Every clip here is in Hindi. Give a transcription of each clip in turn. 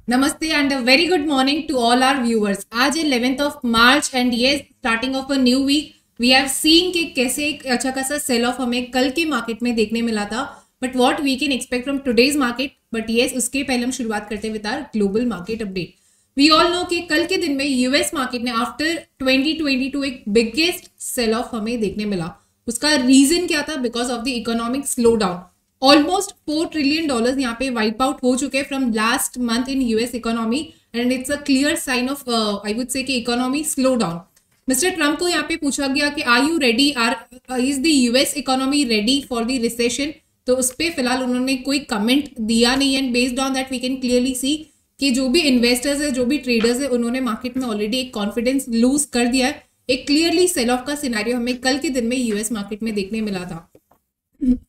Namaste and a very good morning to all our viewers. आज है 11th of March and yes, starting of a new week. We have seen कि कैसे एक अच्छा खासा सेल ऑफ हमें कल के मार्केट में देखने मिला था. But what we can expect from today's market? But yes, उसके पहले हम शुरुआत करते हैं with our global market update. We all know कि कल के दिन में US मार्केट ने आफ्टर 2022 एक बिगेस्ट सेल ऑफ हमें देखने मिला. उसका रीजन क्या था? Because of the economic slow down. Almost $4 trillion यहाँ पे वाइप आउट हो चुके हैं from last month in US economy and it's a clear sign of I would say कि economy slow down. Mister Trump को यहाँ पे पूछा गया कि are you ready, is the US economy ready for the recession? तो उस पर फिलहाल उन्होंने कोई कमेंट दिया नहीं and based on that we can clearly see कि जो भी इन्वेस्टर्स है, जो भी ट्रेडर्स है, उन्होंने मार्केट में ऑलरेडी एक कॉन्फिडेंस लूज कर दिया है. एक क्लियरली सेल ऑफ का सिनेरियो हमें कल के दिन में यूएस मार्केट में देखने मिला था.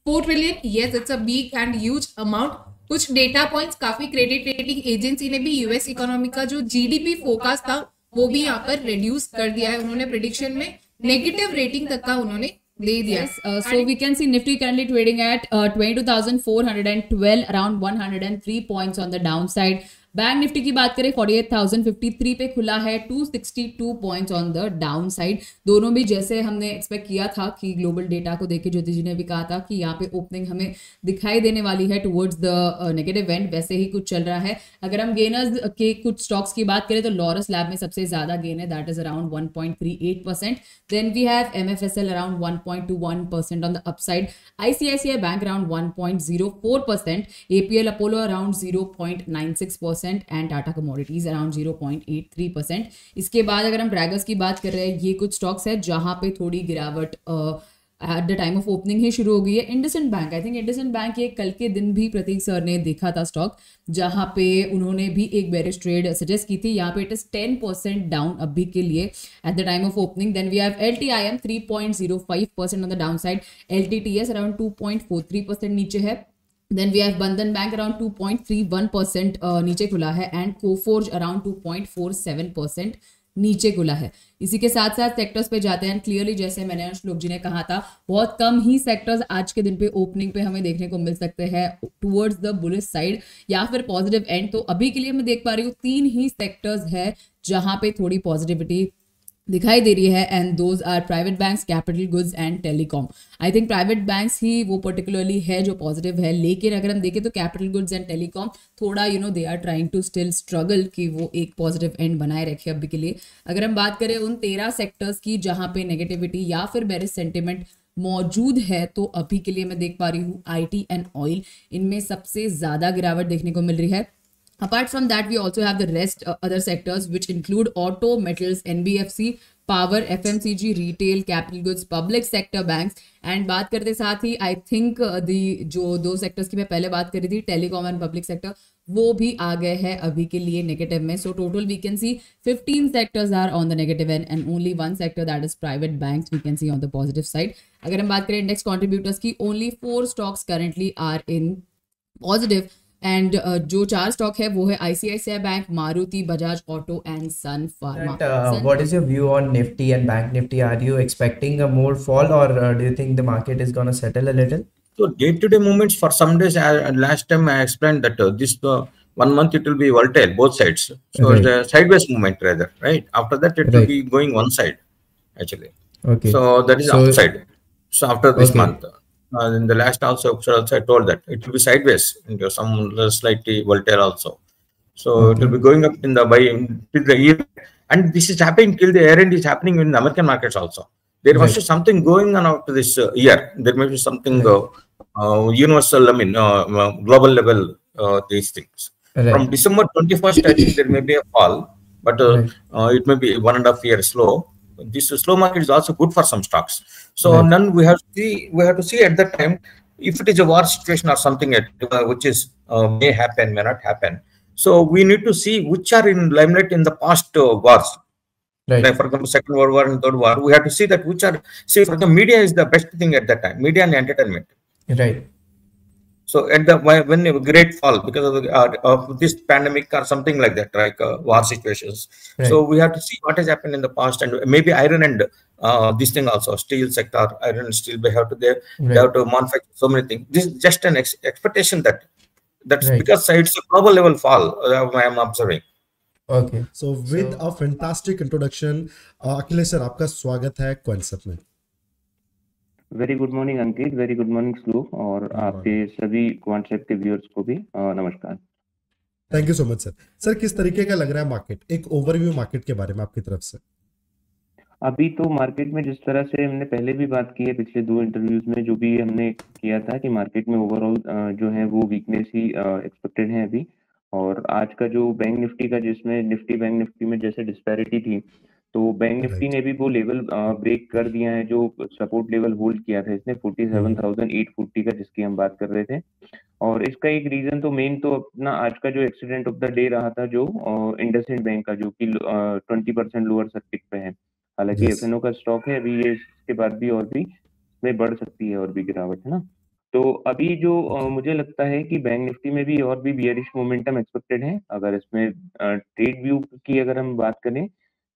4 trillion, yes, it's a big and huge amount. कुछ डेटा पॉइंट्स काफी क्रेडिट रेटिंग एजेंसी ने भी यूएस इकोनॉमी का जो जीडीपी फोरकास्ट था वो भी यहाँ पर रिड्यूस कर दिया है. उन्होंने प्रेडिक्शन में नेगेटिव रेटिंग तक का उन्होंने दे दिया. So we can see Nifty currently trading at 22,412, around 103 points on the downside. Bank Nifty की बात करें 48,053 पे खुला है, 262 points on the down side. दोनों भी जैसे हमने एक्सपेक्ट किया था कि ग्लोबल डेटा को देख के ज्योति जी ने भी कहा था कि यहाँ पे ओपनिंग हमें दिखाई देने वाली है टुवर्ड्स द नेगेटिव एंड, वैसे ही कुछ चल रहा है. अगर हम गेनर्स के कुछ स्टॉक्स की बात करें तो लॉरस लैब में सबसे ज्यादा गेन है, that is around 1.38%. Then we have MFSL around 1.21% on the upside, ICICI bank around 1.04%, APL Apollo around 0.96% and Tata commodities around 0.83%. इसके बाद अगर हम ड्रैगर्स की बात कर रहे हैं, ये कुछ स्टॉक्स है जहां पे थोड़ी गिरावट at the time of opening ही शुरू हो गई है. IndusInd bank, I think IndusInd bank ये कल के दिन भी प्रतीक सर ने देखा था स्टॉक, जहां पे उन्होंने भी एक बेरिश ट्रेड सजेस्ट की थी. यहाँ पे इट इज 10% डाउन अभी के लिए at the time of opening. Then we have LTIM 3.05% on the down side, LTTS around 2.43% नीचे है. Then we have Bandhan Bank around 2.31% नीचे खुला है एंड कोफोर्ज अराउंड 2.47% नीचे खुला है. इसी के साथ साथ सेक्टर्स पे जाते हैं. क्लियरली जैसे मैंने श्लोक जी ने कहा था, बहुत कम ही सेक्टर्स आज के दिन पे ओपनिंग पे हमें देखने को मिल सकते हैं टुवर्ड्स द बुलिश साइड या फिर पॉजिटिव एंड. तो अभी के लिए मैं देख पा रही हूँ 3 ही सेक्टर्स है जहां पे थोड़ी पॉजिटिविटी दिखाई दे रही है and those are private banks, capital goods and telecom. I think private banks ही वो पर्टिकुलरली है जो पॉजिटिव है, लेकिन अगर हम देखें तो कैपिटल गुड्स एंड टेलीकॉम थोड़ा they are trying to still struggle कि वो एक पॉजिटिव एंड बनाए रखे अभी के लिए. अगर हम बात करें उन 13 सेक्टर्स की जहां पे नेगेटिविटी या फिर बेरिश सेंटिमेंट मौजूद है, तो अभी के लिए मैं देख पा रही हूँ आईटी एंड ऑयल, इनमें सबसे ज्यादा गिरावट देखने को मिल रही है. Apart from that, we also have the rest other sectors which include auto, metals, NBFC, power, FMCG, retail, capital goods, public sector banks. And बात करते साथ ही आई थिंक दी जो 2 सेक्टर्स की मैं पहले बात कर रही थी, टेलीकॉम एंड पब्लिक सेक्टर, वो भी आ गए हैं अभी के लिए नेगेटिव में. So total we can see 15 sectors are on the negative and only 1 sector that is private banks we can see on the positive side. अगर हम बात करें इंडेक्स कॉन्ट्रीब्यूटर्स की, only 4 stocks currently are in positive and जो 4 स्टॉक है वो है ICICI Bank, Maruti, Bajaj Auto and Sun Pharma. What is your view on Nifty and Bank Nifty? Are you expecting a more fall or do you think the market is going to settle a little? So day-to-day movements for some days, last time I explained that this 1 month it will be volatile, both sides. So Right. it's a sideways movement rather, right? After that it will Right. be going one side actually. Okay. So that is So- upside. So after this Okay. month, in the last also I told that it will be sideways into some slightly volatile also. So it will be going up in the till the year, and this is happening till the year end is happening in the American markets also. There must be something going on after this year. There may be something universal, I mean global level these things. Right. From December 21st, I think there may be a fall, but it may be 1.5 years slow. This slow market is also good for some stocks. So Right. none we have to see at that time if it is a war situation or something which is may happen, may not happen. So we need to see which are in limelight in the past wars. Right. Like for example, Second World War and Third War. We have to see that which are for the media is the best thing at that time. Media and entertainment. Right. So at the when a great fall because of this pandemic or something like that, like war situations. Right. So we have to see what has happened in the past, and maybe iron and this thing also, steel sector, iron and steel, they have to Right. they have to manufacture so many things. This is just an expectation that That's Right. because it's a global level fall. I am observing. Okay. So with a fantastic introduction, Akhilesh sir आपका स्वागत है कॉइनसेप्ट में। वेरी गुड मॉर्निंग अंकित, वेरी गुड मॉर्निंग श्लोक, और आपके सभी कॉन्सेप्ट के व्यूअर्स को भी नमस्कार। Thank you so much sir. Sir किस तरीके का लग रहा है मार्केट, एक ओवरव्यू मार्केट के बारे में आपकी तरफ से? अभी तो मार्केट में जिस तरह से हमने पहले भी बात की है पिछले 2 इंटरव्यूज में, जो भी हमने किया था कि मार्केट में ओवरऑल जो है वो वीकनेस ही एक्सपेक्टेड है अभी। और आज का जो बैंक निफ्टी का, जिसमें निफ्टी बैंक निफ्टी में जैसे डिस्पैरिटी थी, तो बैंक निफ्टी ने भी वो लेवल ब्रेक कर दिया है जो सपोर्ट लेवल होल्ड किया था इसने 47,840 का, जिसकी हम बात कर रहे थे। और इसका एक रीजन तो मेन तो अपना आज का जो एक्सीडेंट ऑफ द डे रहा था, जो इंडसइंड बैंक का, जो कि 20% लोअर सर्किट पे है। हालांकि Yes. एफएनओ का स्टॉक है, अभी ये इसके बाद भी और भी में बढ़ सकती है और भी गिरावट, है ना। तो अभी जो मुझे लगता है कि बैंक निफ्टी में भी और भी बियरिश मोमेंटम एक्सपेक्टेड है। अगर इसमें ट्रेड व्यू की अगर हम बात करें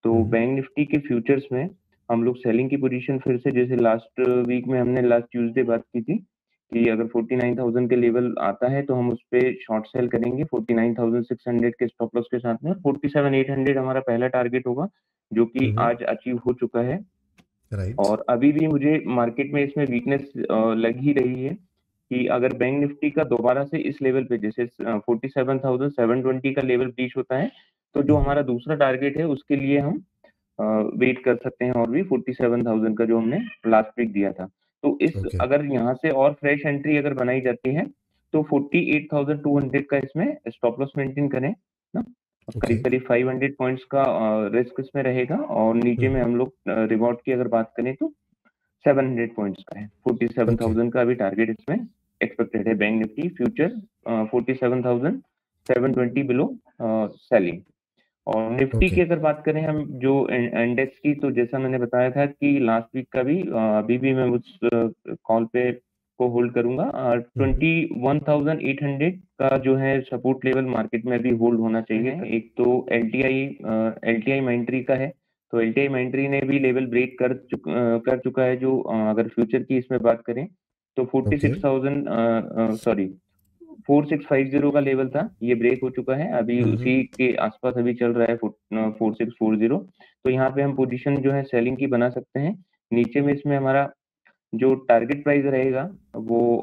तो बैंक निफ्टी के फ्यूचर्स में हम लोग सेलिंग की पोजीशन फिर से, जैसे लास्ट वीक में हमने लास्ट ट्यूसडे बात की थी कि अगर 49,000 के लेवल आता है तो हम उस पे शॉर्ट सेल करेंगे 49,600 के स्टॉप लॉस के साथ में। 47,800 हमारा पहला टारगेट होगा, जो कि आज अचीव हो चुका है। राइट। और अभी भी मुझे मार्केट में इसमें वीकनेस लग ही रही है कि अगर बैंक निफ्टी का दोबारा से इस लेवल पे, जैसे 47,720 का लेवल ब्रीच होता है, तो जो हमारा दूसरा टारगेट है उसके लिए हम वेट कर सकते हैं, और भी 47,000 का जो हमने लास्ट वीक दिया था। तो इस Okay. अगर यहाँ से और फ्रेश एंट्री अगर बनाई जाती है तो 48,200 का इसमें स्टॉप लॉस मेंटेन करें ना। करीब करीब 500 पॉइंट्स का रिस्क इसमें रहेगा, और नीचे में हम लोग रिवॉर्ड की अगर बात करें तो 700 पॉइंट्स का है। 47,000 का अभी टारगेट इसमें एक्सपेक्टेड है। Bank Nifty future 47,720 below selling. और निफ्टी की अगर बात करें हम जो इंडेक्स की, तो जैसा मैंने बताया था कि लास्ट वीक का भी अभी भी मैं उस कॉल पे को होल्ड करूंगा। 21,800 का जो है सपोर्ट लेवल मार्केट में अभी होल्ड होना चाहिए। एक तो एलटीआई माइंट्री का है, तो एलटीआई माइंट्री ने भी लेवल ब्रेक कर चुका है, जो अगर फ्यूचर की इसमें बात करें तो 4650 का लेवल था, ये ब्रेक हो चुका है। अभी उसी के आसपास अभी चल रहा है 4640। तो यहाँ पे हम पोजीशन जो है सेलिंग की बना सकते हैं। नीचे में इसमें हमारा जो टारगेट प्राइस रहेगा वो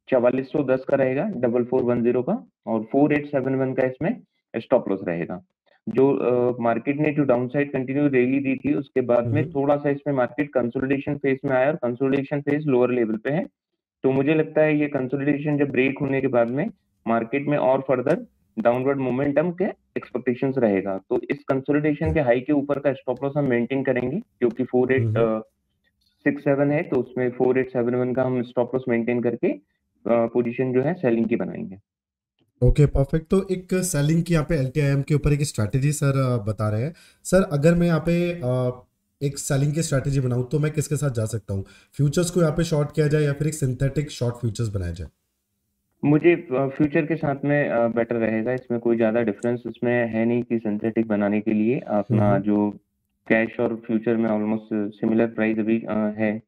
4410 का रहेगा, 4410 का, और 4871 का इसमें स्टॉप लॉस रहेगा। जो मार्केट ने जो डाउन साइड कंटिन्यू रैली दी थी, उसके बाद में थोड़ा सा इसमें मार्केट कंसोलिडेशन फेज में आया, और कंसोलिडेशन फेज लोअर लेवल पे है। तो मुझे लगता है ये कंसोलिडेशन जब ब्रेक होने के बाद में मार्केट में और फर्दर डाउनवर्ड मोमेंटम के एक्सपेक्टेशंस रहेगा। तो इस कंसोलिडेशन के हाई के ऊपर का स्टॉप लॉस हम मेंटेन करेंगे, क्योंकि 4867 है, तो उसमें 4871 का हम स्टॉप लॉस मेंटेन करके पोजीशन जो है सेलिंग की बनाएंगे। Okay perfect. तो एक सेलिंग की यहाँ पे एलटीआईएम के ऊपर एक स्ट्रैटेजी सर बता रहे हैं। सर अगर मैं यहाँ पे एक सेलिंग की स्ट्रैटेजी बनाऊं तो मैं किसके साथ जा सकता हूँ? फ्यूचर्स को यहाँ पे शॉर्ट किया जाए या फिर एक सिंथेटिक शॉर्ट फ्यूचर्स बनाया जाए? मुझे फ्यूचर के साथ में बेटर रहेगा। इसमें कोई ज्यादा डिफरेंस इसमें है नहीं कि सिंथेटिक बनाने के लिए अपना जो कैश और फ्यूचर में ऑलमोस्ट सिमिलर प्राइस अभी है।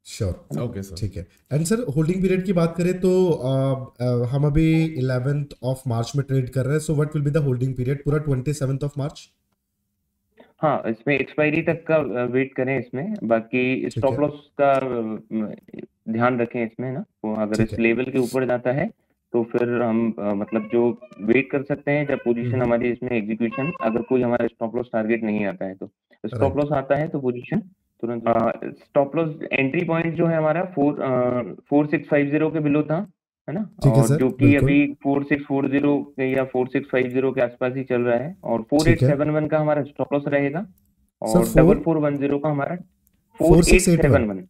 श्योर, ओके सर, ठीक है। एंड सर होल्डिंग पीरियड की बात करें तो हम अभी 11th ऑफ मार्च में ट्रेड कर रहे हैं, so what will be the holding period पूरा 27th ऑफ मार्च? हाँ, इसमें एक्सपायरी तक का वेट करें इसमें। बाकी स्टॉप लॉस का ध्यान रखें इसमें ना, वो अगर इस लेवल के ऊपर जाता है तो फिर हम मतलब जो वेट कर सकते हैं जब पोजीशन हमारी इसमें एग्जीक्यूशन, अगर कोई हमारा स्टॉप लॉस टारगेट नहीं आता है तो स्टॉप लॉस आता है तो पोजीशन तुरंत। स्टॉप लॉस एंट्री पॉइंट जो है हमारा 4650 के बिलो था, है ना, और जो कि अभी 4640 या 4650 के आसपास ही चल रहा है। और 4871 का हमारा स्टॉप लॉस रहेगा, और 4410 का हमारा 4871।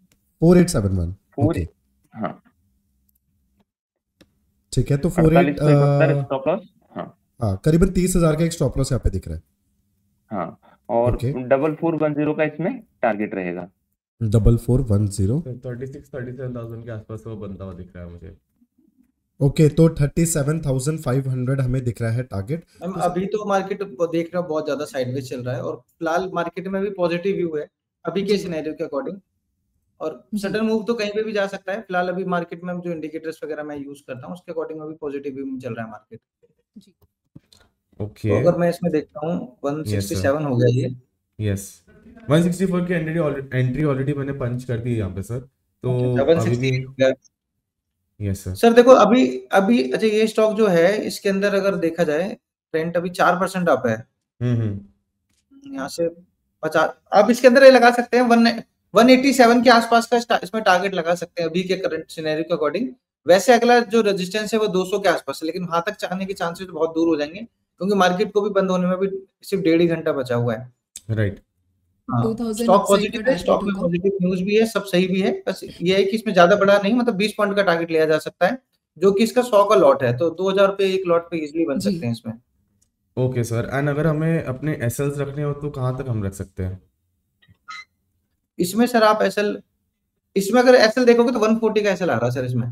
हाँ ठीक है। तो 48 स्टॉप लॉस, हाँ करीबन 30,000 का एक स्टॉप लॉस यहाँ पे दिख रहा है। हाँ, और 4410 का इसमें टारगेट रहेगा। 4410 36,000-37,000 के आसपास वो बनता हुआ दिख रहा है मुझे। ओके, तो 37,500 हमें दिख रहा है टारगेट। अभी तो मार्केट को देख रहा बहुत ज्यादा साइडवेज चल रहा है, और फिलहाल मार्केट में भी पॉजिटिव व्यू है अभी के सिनेरियो के अकॉर्डिंग। और जी। सडन मूव तो कहीं पे भी जा सकता है। फिलहाल अभी मार्केट में जो इंडिकेटर्स वगैरह मैं यूज करता हूँ उसके अकॉर्डिंग अभी पॉजिटिव व्यू में चल रहा है मार्केट। जी। ओके तो अगर मैं इसमें देखता हूँ यस सर 167 हो गया ये। यस 164 की एंट्री ऑलरेडी मैंने पंच कर दी है यहाँ पे सर, तो अभी भी 168 हो गया। यस सर सर देखो अभी अभी अच्छा ये स्टॉक जो है इसके अंदर अगर देखा जाए ट्रेंड अभी 4% अप है यहाँ से 50। आप इसके अंदर ये लगा सकते हैं 187 के आसपास का इसमें टारगेट लगा सकते हैं अभी के करंट सिनेरियो के अकॉर्डिंग। वैसे अगला जो रेजिस्टेंस है वो 200 के आसपास है, लेकिन वहां तक जाने के चांसेस बहुत दूर हो जाएंगे क्योंकि मार्केट को भी बंद होने में भी सिर्फ 1.5 घंटा बचा हुआ है। राइट हाँ 2000 स्टॉक अपसाइड का पॉजिटिव है, स्टॉक टारगेट में होगा। पॉजिटिव न्यूज भी है, सब सही भी है। बस ये है कि इसमें ज्यादा बड़ा नहीं, मतलब 20 पॉइंट का टारगेट लिया जा सकता है जो कि इसका 100 का लॉट है, तो 2000 रुपए एक लॉट पे इजिली बन जी। सकते हैं इसमें। ओके सर, एंड अगर हमें अपने एसएल्स रखने हो तो कहाँ तक हम रख सकते हैं? इसमें सर आप एसएल, इसमें अगर एसएल देखोगे तो 140 का एसएल आ रहा है सर इसमें।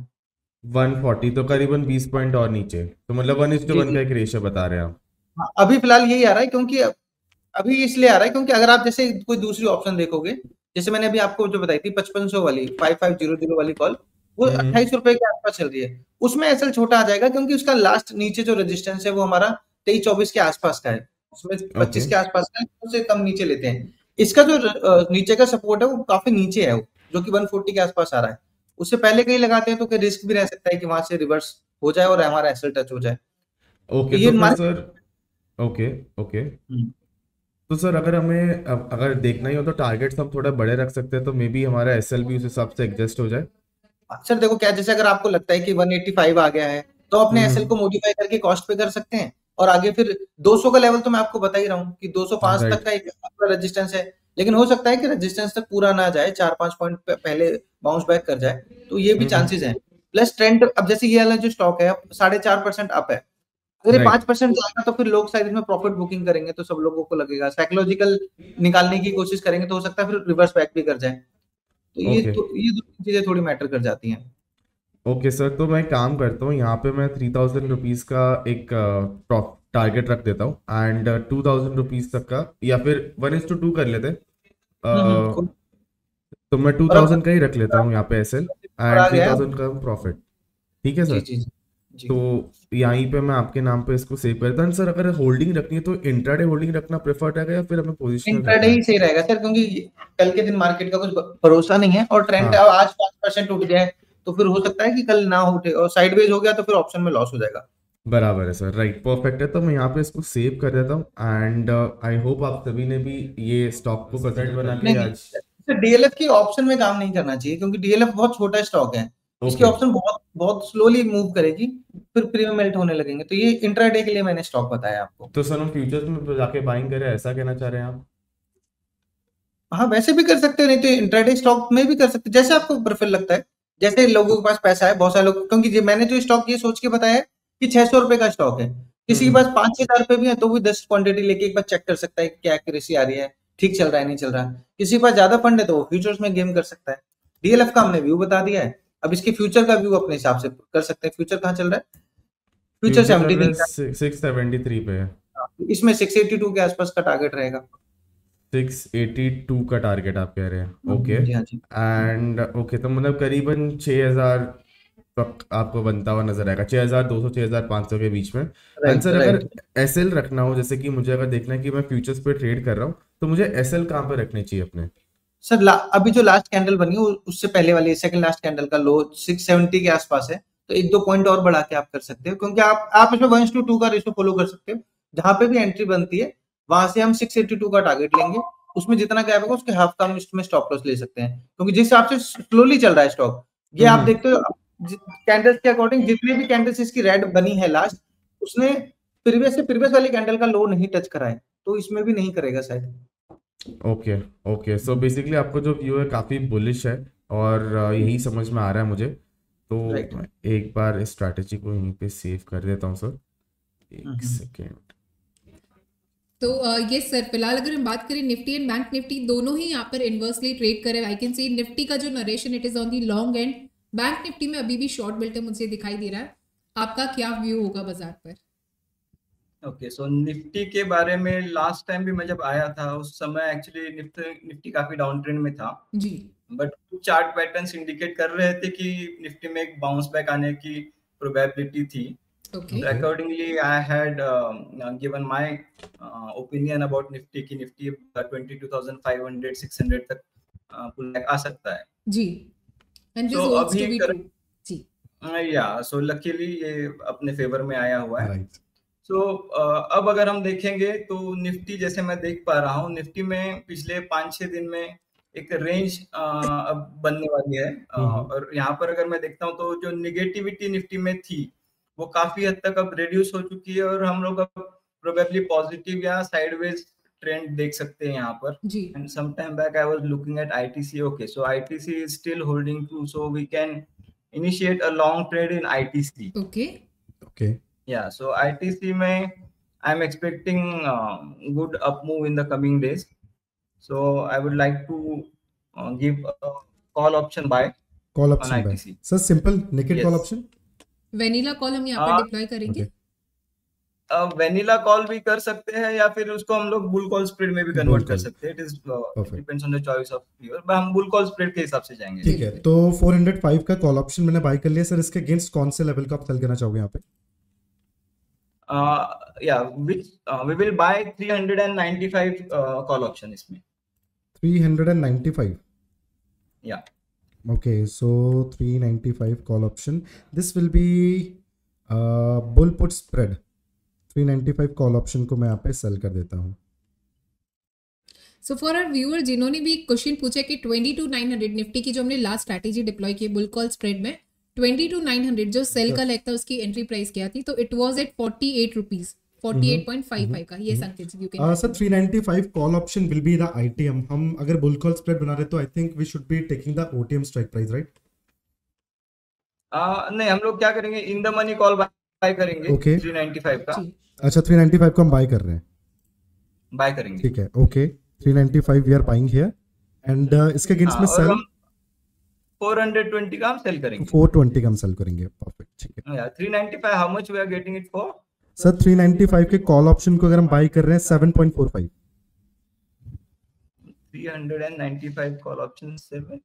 140 तो करीबन 20 पॉइंट और नीचे, तो मतलब 1:1 जी का एक रेशियो बता रहे हैं आप। हाँ, अभी फिलहाल यही आ रहा है क्योंकि अभी इसलिए आ रहा है क्योंकि अगर आप जैसे कोई दूसरी ऑप्शन देखोगे, जैसे मैंने अभी आपको जो बताई थी 5500 वाली 5500 वाली कॉल, वो 28 रुपए के आसपास चल रही है। उसमें एसएल छोटा आ जाएगा क्योंकि उसका लास्ट नीचे जो रेजिस्टेंस है वो हमारा 23-24 के आसपास का है, उसमें 25 के आसपास का है, उससे कम नीचे लेते हैं। इसका जो नीचे का सपोर्ट है वो काफी नीचे है, जो कि 140 के आसपास आ रहा है। उससे पहले कहीं लगाते हैं तो कोई रिस्क भी रह सकता है कि वहां से रिवर्स हो जाए और हमारा एसएल टच हो जाए। ओके ये तो फिर मार्केट सर ओके ओके तो सर अगर हमें अगर देखना ही हो तो टारगेट्स हम थोड़ा बड़े रख सकते हैं, तो मे बी हमारा एसएल भी उस हिसाब से एडजस्ट हो जाए। सर देखो क्या, जैसे अगर आपको लगता है कि 185 आ गया है तो अपने एसएल को मॉडिफाई करके कॉस्ट पे कर सकते हैं, और आगे फिर 200 का लेवल तो मैं आपको बता ही रहा हूँ कि 205 राइट तक का एक आपका रेजिस्टेंस है, लेकिन हो सकता है कि रेजिस्टेंस तक पूरा ना जाए, 4-5 पॉइंट पहले बाउंस बैक कर जाए, तो ये भी चांसेस हैं। प्लस ट्रेंड अब जैसे ये वाला जो स्टॉक है 4.5% अप है, अगर ये राइट 5% जाएगा तो फिर लोग शायद इसमें प्रॉफिट बुकिंग करेंगे, तो सब लोगों को लगेगा, साइकोलॉजिकल निकालने की कोशिश करेंगे तो हो सकता है फिर रिवर्स बैक भी कर जाए। तो ओके ये दो चीजें थोड़ी मैटर कर जाती हैं। ओके सर, तो मैं काम करता हूँ यहाँ पे मैं 3000 रुपीज़ का एक टारगेट रख देता हूँ, एंड 2000 रुपीज़ तक का, या फिर 1:2 कर लेते हैं। कोई- तो मैं और अब 2000 का ही रख लेता हूँ यहाँ पे एसएल, ऊपर आ एंड गया है। 3000 का प्रॉफिट। ठीक है जी सर, जी जी जी। तो यहीं पे मैं आपके नाम पे इसको सेव करता हूँ। सर अगर होल्डिंग रखनी है तो इंट्राडे होल्डिंग रखना प्रेफर्ड है या फिर हमें पोजिशनल इंट्राडे रखना ही है? सही रहेगा सर, क्योंकि कल के दिन मार्केट का कुछ भरोसा नहीं है, और ट्रेंड हाँ आज 5% उठ जाए तो फिर हो सकता है कि कल ना उठे, और साइडवेज हो गया तो फिर ऑप्शन में लॉस हो जाएगा। बराबर है सर, राइट परफेक्ट है। तो मैं यहाँ पे इसको सेव कर देता हूँ, एंड आई होप आप सभी ने भी ये स्टॉक को परफेक्ट बना के नहीं, आज। डीएलएफ की ऑप्शन में काम नहीं करना चाहिए क्योंकि डीएलएफ बहुत छोटा स्टॉक है, इसकी ओके ऑप्शन बहुत बहुत स्लोली मूव करेगी, फिर प्रीमियम मेल्ट होने लगेंगे, तो ये इंट्राडे के लिए मैंने स्टॉक बताया आपको। तो सर हम फ्यूचर्स में जाके बाइंग करें, ऐसा कहना चाह रहे हैं आप? हाँ वैसे भी कर सकते हो, नहीं तो इंट्राडे स्टॉक में भी कर सकते हो, जैसे आपको प्रेफर लगता है। जैसे लोगों के पास पैसा है, बहुत सारे लोग, क्योंकि मैंने जो स्टॉक ये सोच के बताया है कि 600 रुपए का स्टॉक है, किसी के पास 5-6 हजार रुपए भी है तो वो 10 क्वांटिटी लेके एक बार चेक कर सकता है क्या एक्यूरेसी आ रही है, ठीक चल रहा है नहीं चल रहा। किसी के पास ज्यादा फंड है तो वो फ्यूचर्स में गेम कर सकता है। डीएलएफ का हमने व्यू बता दिया है, अब इसके फ्यूचर का व्यू अपने हिसाब से कर सकते हैं। फ्यूचर कहाँ चल रहा है? फ्यूचर फ्यूचर चल रहा 73 है का, 673 पे है। इसमें 682 के आसपास का टारगेट रहेगा। 682 का टारगेट आप कह रहे हैं, ओके। जी हाँ जी। एंड ओके, तो मतलब करीबन 6000 तक आपको बनता हुआ नजर आएगा, 6200 6500 के बीच में। एंड राइट सर अगर राइट। एसएल रखना हो, जैसे कि मुझे अगर देखना है कि मैं फ्यूचर्स पे ट्रेड कर रहा हूँ, तो मुझे एसएल कहाँ पे रखने चाहिए अपने? सर अभी जो लास्ट कैंडल बनी है उससे पहले वाली सेकंड लास्ट कैंडल का लो 670 के आसपास है, तो 1-2 पॉइंट और बढ़ा के आप कर सकते हो, क्योंकि आप इसमें 1:2 का रेशियो फॉलो कर सकते हो। जहां पे भी एंट्री बनती है वहां से हम 682 का टारगेट लेंगे, उसमें जितना गैप होगा उसके हाफ का हम इसमें स्टॉप लॉस ले सकते हैं, क्योंकि जिस हिसाब से स्लोली चल रहा है स्टॉक, ये आप देखते हो कैंडल्स के अकॉर्डिंग, जितने भी कैंडल्स इसकी रेड बनी है लास्ट, उसने प्रीवियस वाली कैंडल का लो नहीं टच करा है, तो इसमें भी नहीं करेगा शायद। ओके ओके, सो बेसिकली आपको जो व्यू है काफ़ी बुलिश है, और यही समझ में आ रहा है मुझे। तो राइट। मैं एक बार इस स्ट्रैटेजी को यहीं पे सेव कर देता हूँ सर, एक सेकेंड। तो ये सर फिलहाल अगर हम बात करें निफ्टी एंड बैंक निफ्टी दोनों ही यहाँ पर इन्वर्सली ट्रेड करे, आई कैन सी निफ्टी का जो narration it is on the long and, bank Nifty में अभी भी शॉर्ट बेल्ट मुझे दिखाई दे रहा है। आपका क्या व्यू होगा बाजार पर? ओके, सो निफ्टी के बारे में लास्ट टाइम भी मैं जब आया था उस समय एक्चुअली निफ्टी काफी डाउन ट्रेंड में था, जी, बट कुछ चार्ट पैटर्न्स इंडिकेट कर रहे थे कि निफ्टी में एक बाउंस बैक आने की प्रोबेबिलिटी थी। Okay. So accordingly, I had given my opinion about Nifty कि Nifty 22,500 600 तक पुल बैक आ सकता है। जी। And this So holds to अभी be true. जी। सो लकीली ये अपने फेवर में आया हुआ है। राइट। सो अब अगर हम देखेंगे तो निफ्टी जैसे मैं देख पा रहा हूँ, निफ्टी में पिछले 5-6 दिन में एक रेंज अब बनने वाली है। और यहाँ पर अगर मैं देखता हूँ तो जो निगेटिविटी निफ्टी में थी वो काफी हद तक अब रिड्यूस हो चुकी है और हम लोग अब प्रोबेबली पॉजिटिव या साइडवेज ट्रेंड देख सकते हैं यहाँ पर। जी। And some time back I was looking at ITC. Okay, so ITC is still holding true, so we can initiate a long trade in ITC. Okay. Yeah, so ITC में I'm expecting good up move in the coming days. So I would like to give a call option buy. Call option on buy. ITC. Sir, simple naked Yes. call option. Vanilla call हम यहाँ पर डिप्लॉय करेंगे। वेनिला कॉल भी कर सकते हैं या फिर उसको हम लोग बुल कॉल स्प्रेड में भी कन्वर्ट कर सकते हैं। It is depends on the choice of viewer, but हम बुल कॉल स्प्रेड के हिसाब से जाएंगे। ठीक है, तो 405 का कॉल ऑप्शन मैंने बाय कर लिया। सर इसके अगेंस्ट कौन से लेवल का आप सेल करना चाहोगे यहाँ पे? We will buy 395 call option इसमें। 395। या okay, so 395 call option. This will be bull put spread. 395 call option को मैं यहाँ पे सेल कर देता हूँ। सो फॉर आवर व्यूअर जिन्होंने भी क्वेश्चन पूछा कि 22,900 निफ्टी की जो हमने लास्ट स्ट्रैटेजी डिप्लॉय की बुल कॉल स्प्रेड में 22,900 जो सेल का लेग था उसकी एंट्री प्राइस क्या थी, तो इट वाज एट 48 रुपीस 48.55 का। ये संकेत you can sir 395 call option will be the ITM. हम अगर बुल कॉल स्प्रेड बना रहे तो I think we should be taking the OTM strike price, right? नहीं, हम लोग क्या करेंगे, in the money call buy करेंगे। Okay. 395 का अच्छा 395 को हम बाय कर रहे हैं, बाय करेंगे। ठीक है, okay 395 we are buying here and इसके अगेंस्ट में सेल 420 का हम सेल करेंगे। 420 का हम सेल करेंगे। परफेक्ट, ठीक है। या 395 how much we are getting it for? Sir 395 के कॉल ऑप्शन को अगर हम बाय कर रहे हैं 7.45। 395 कॉल ऑप्शन 7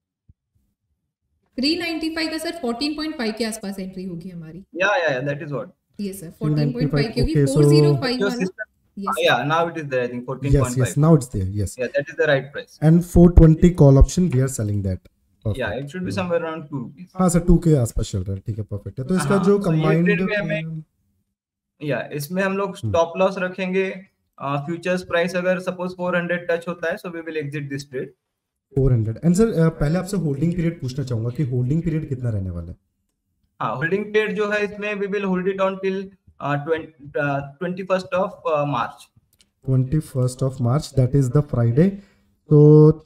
395 का सर 14.5 के आसपास एंट्री होगी हमारी। या that is what. Yes sir 14.5 क्योंकि Okay, so- 405 वाला। Yes. Yeah, now it is there. I think 14.5. Yes, now it's there. Yes. Yeah, that is the right price. And 420 call option we are selling that. Perfect. Yeah, it should be somewhere around 2 rupees. हाँ सर 2 के आसपास चल रहा है, ठीक है, परफेक्ट है। तो इसका जो so ये trade कंबाइंड में हमें इसमें हम लोग स्टॉप लॉस रखेंगे। फ्यूचर्स प्राइस अगर सपोज 400 टच होता है, so we will exit this trade. 400। And sir पहले आपसे होल्डिंग पीरियड पूछना चाहूंगा कि होल्डिंग पीरियड कितना रहने वाला है? हाँ, होल्डिंग पीरियड जो है इसमें we will hold it on till 21st of March. 21st of March, that is the Friday. तो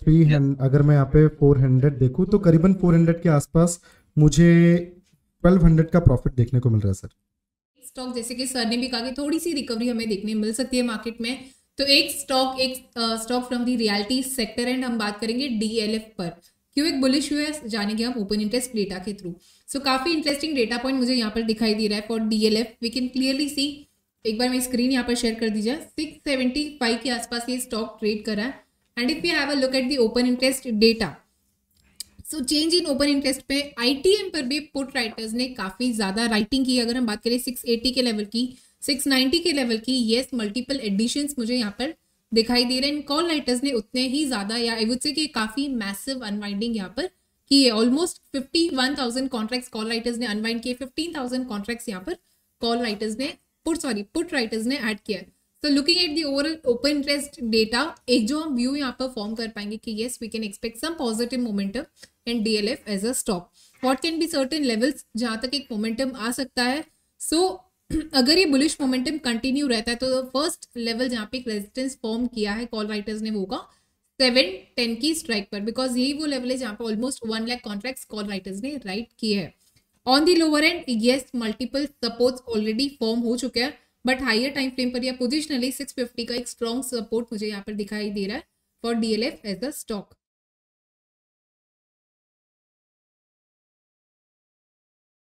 300 अगर मैं यहाँ पे 400 देखूँ तो करीबन 400 के आसपास मुझे 1200 का प्रॉफिट देखने को मिल रहा है सर। स्टॉक जैसे कि सर ने भी कहा कि थोड़ी सी रिकवरी हमें देखने मिल सकती है मार्केट में, तो एक stock from the reality sector and हम बात करेंगे DLF पर। क्यों एक बुलिश हुआ है जानेंगे हम ओपन इंटरेस्ट डेटा के थ्रू। सो काफी इंटरेस्टिंग डेटा पॉइंट मुझे यहाँ पर दिखाई दे रहा है for DLF। We can clearly see, एक बार मैं स्क्रीन यहाँ पर शेयर कर दीजिए, 675 के आसपास ये स्टॉक ट्रेड कर रहा है। And if you have a look at the open interest data, so change in open interest पे ITM पर भी पुट राइटर्स ने काफी ज्यादा राइटिंग की। अगर हम बात करें 680 के लेवल की, 690 के लेवल की, येस मल्टीपल एडिशंस मुझे यहाँ पर दिखाई दे रहे हैं। कॉल राइटर्स ने उतने ही ज्यादा, या आई वुड से कि काफी मैसिव अनवाइंडिंग यहाँ पर की है। ऑलमोस्ट 51,000 कॉन्ट्रैक्ट्स कॉल राइटर्स ने अनवाइंड किए, 15,000 कॉन्ट्रैक्ट्स यहाँ पर कॉल राइटर्स ने पुट राइटर्स ने ऐड किया है। So looking at the overall open interest data, एक जो हम व्यू यहाँ पर फॉर्म कर पाएंगे कि yes we can expect some positive momentum in DLF as a stock. What can be certain levels जहाँ तक एक momentum आ सकता है? So अगर ये bullish momentum continue रहता है तो फर्स्ट लेवल जहाँ पे एक रेजिस्टेंस फॉर्म किया है कॉल राइटर्स ने वो होगा 710 की स्ट्राइक पर, बिकॉज यही वो लेवल है जहाँ पे almost 1 lakh contracts call writers ने राइट किए हैं। On the lower and yes multiple supports already form हो चुके हैं, बट हायर टाइम फ्रेम पर या पोजिशनली 650 का एक स्ट्रॉन्ग सपोर्ट मुझे यहाँ पर दिखाई दे रहा है for DLF as a stock.